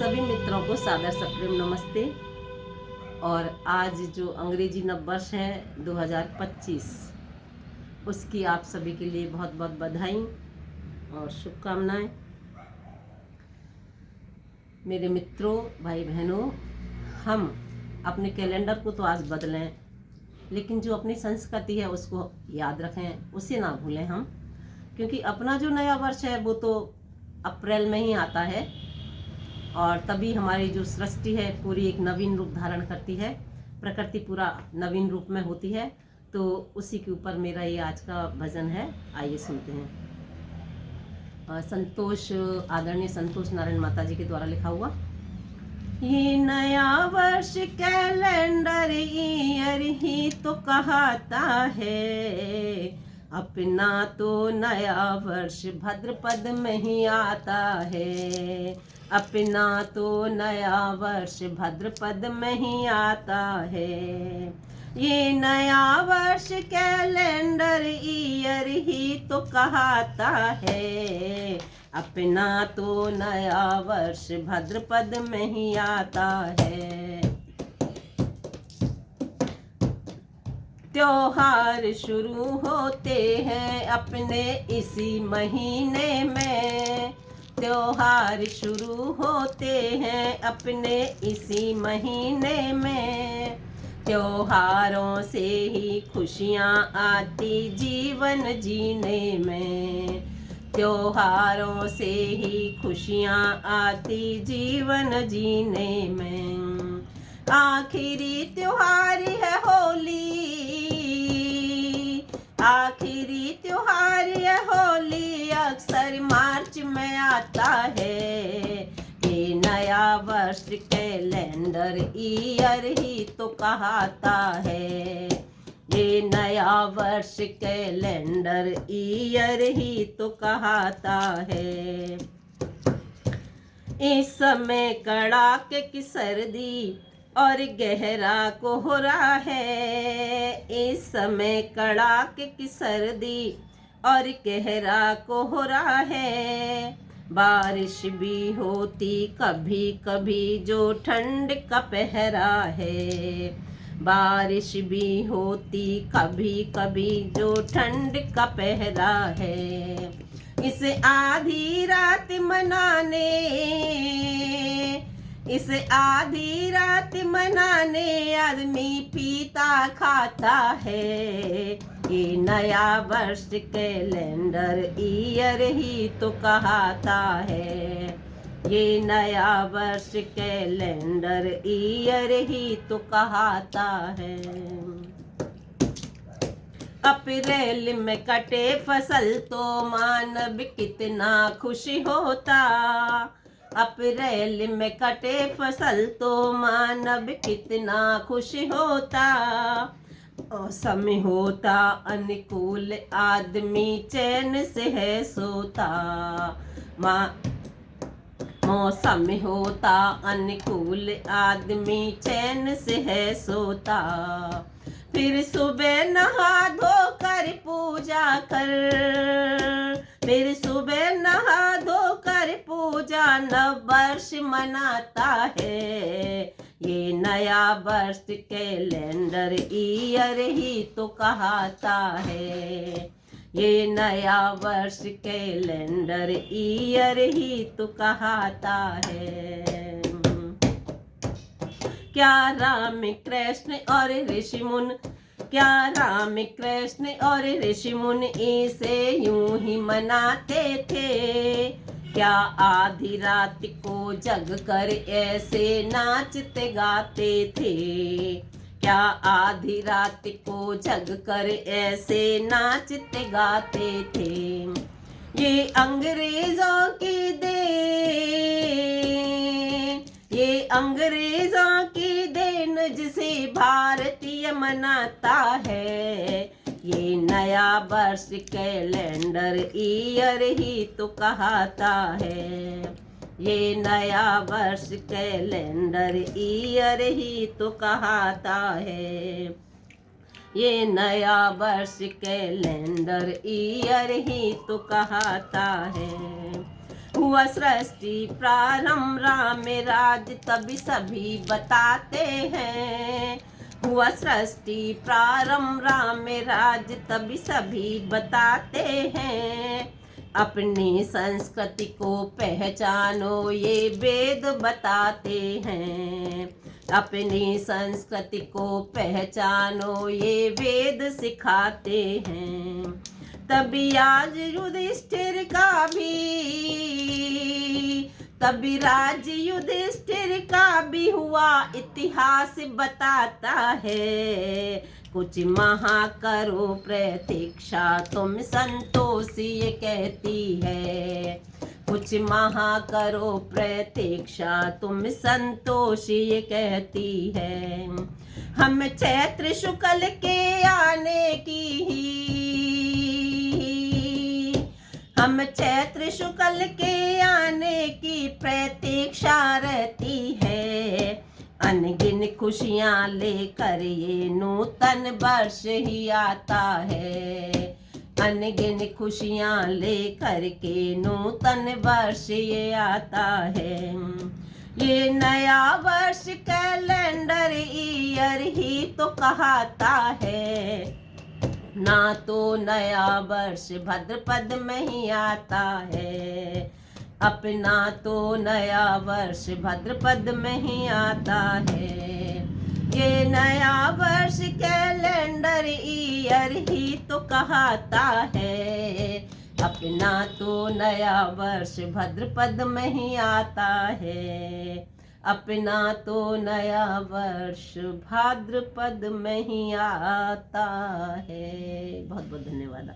सभी मित्रों को सादर सप्रेम नमस्ते। और आज जो अंग्रेजी नववर्ष है 2025, उसकी आप सभी के लिए बहुत बहुत बधाई और शुभकामनाएं। मेरे मित्रों, भाई बहनों, हम अपने कैलेंडर को तो आज बदलें, लेकिन जो अपनी संस्कृति है उसको याद रखें, उसे ना भूलें हम, क्योंकि अपना जो नया वर्ष है वो तो अप्रैल में ही आता है और तभी हमारी जो सृष्टि है पूरी एक नवीन रूप धारण करती है, प्रकृति पूरा नवीन रूप में होती है। तो उसी के ऊपर मेरा ये आज का भजन है, आइए सुनते हैं। संतोष, आदरणीय संतोष नारायण माता जी के द्वारा लिखा हुआ। ये नया वर्ष कैलेंडर ईयर ही तो कहता है, अपना तो नया वर्ष भद्रपद में ही आता है। अपना तो नया वर्ष भद्रपद में ही आता है। ये नया वर्ष कैलेंडर ईयर ही तो कहता है, अपना तो नया वर्ष भद्रपद में ही आता है। त्योहार शुरू होते हैं अपने इसी महीने में। त्योहार शुरू होते हैं अपने इसी महीने में। त्योहारों से ही खुशियाँ आती जीवन जीने में। त्योहारों से ही खुशियाँ आती जीवन जीने में। आखिरी त्योहार है होली, आखिरी त्योहार है होली, अक्सर मार्च में आता है। ये नया वर्ष कैलेंडर ईयर ही तो कहता है। ये नया वर्ष कैलेंडर ईयर ही तो कहता है। इस समय कड़ाके की सर्दी और गहरा कोहरा है। इस समय कड़ाके की सर्दी और गहरा कोहरा है। बारिश भी होती कभी कभी जो ठंड का पहरा है। बारिश भी होती कभी कभी जो ठंड का पहरा है। इस आधी रात मनाने, इस आधी रात मनाने आदमी पीता खाता है। ये नया वर्ष कैलेंडर ईयर ही तो कहता है। ये नया वर्ष कैलेंडर ईयर ही तो कहता है। अप्रैल में कटे फसल तो मानव कितना खुश होता। अप्रैल में कटे फसल तो मानव कितना खुश होता। मौसम होता अनुकूल आदमी चैन से है सोता। मौसम होता अनुकूल आदमी चैन से है सोता। फिर सुबह नहा धो कर पूजा कर, फिर सुबह नहा धो कर पूजा नव वर्ष मनाता है। ये नया वर्ष कैलेंडर ईयर ही तो कहता है। ये नया वर्ष कैलेंडर ईयर ही तो कहता है। क्या राम कृष्ण और ऋषि मुनि, क्या राम कृष्ण और ऋषि मुनि इसे यूं ही मनाते थे। क्या आधी रात को जग कर ऐसे नाचते गाते थे। क्या आधी रात को जग कर ऐसे नाचते गाते थे। ये अंग्रेजों की देन, ये अंग्रेजों की देन जिसे भारतीय मनाता है। ये नया वर्ष कैलेंडर ईयर ही तो कहता है। ये नया वर्ष कैलेंडर ईयर ही तो कहता है। ये नया वर्ष कैलेंडर ईयर ही तो कहता है। हुआ सृष्टि प्रारंभ राम राज तभी सभी बताते हैं। हुआ सृष्टि प्रारंभ राम राज तभी सभी बताते हैं। अपनी संस्कृति को पहचानो ये वेद बताते हैं। अपनी संस्कृति को पहचानो ये वेद सिखाते हैं। तभी आज युधिष्ठिर का भी तभी राज युधिष्ठिर का भी हुआ इतिहास बताता है। कुछ महा करो प्रतीक्षा तुम संतोषी ये कहती है। कुछ महा करो प्रतीक्षा तुम संतोषी ये कहती है। हम चैत्र शुक्ल के आने की हम चैत्र शुक्ल के आने की प्रतीक्षा रहती है। अनगिन खुशियाँ लेकर ये नूतन वर्ष ही आता है। अनगिन खुशियाँ लेकर के नूतन वर्ष ये आता है। ये नया वर्ष कैलेंडर ईयर ही तो कहता है। ना तो नया वर्ष भाद्रपद में ही आता है। अपना तो नया वर्ष भाद्रपद में ही आता है। ये नया वर्ष कैलेंडर ईयर ही तो कहता है। अपना तो नया वर्ष भाद्रपद में ही आता है। अपना तो नया वर्ष भाद्रपद में ही आता है। बहुत बहुत धन्यवाद।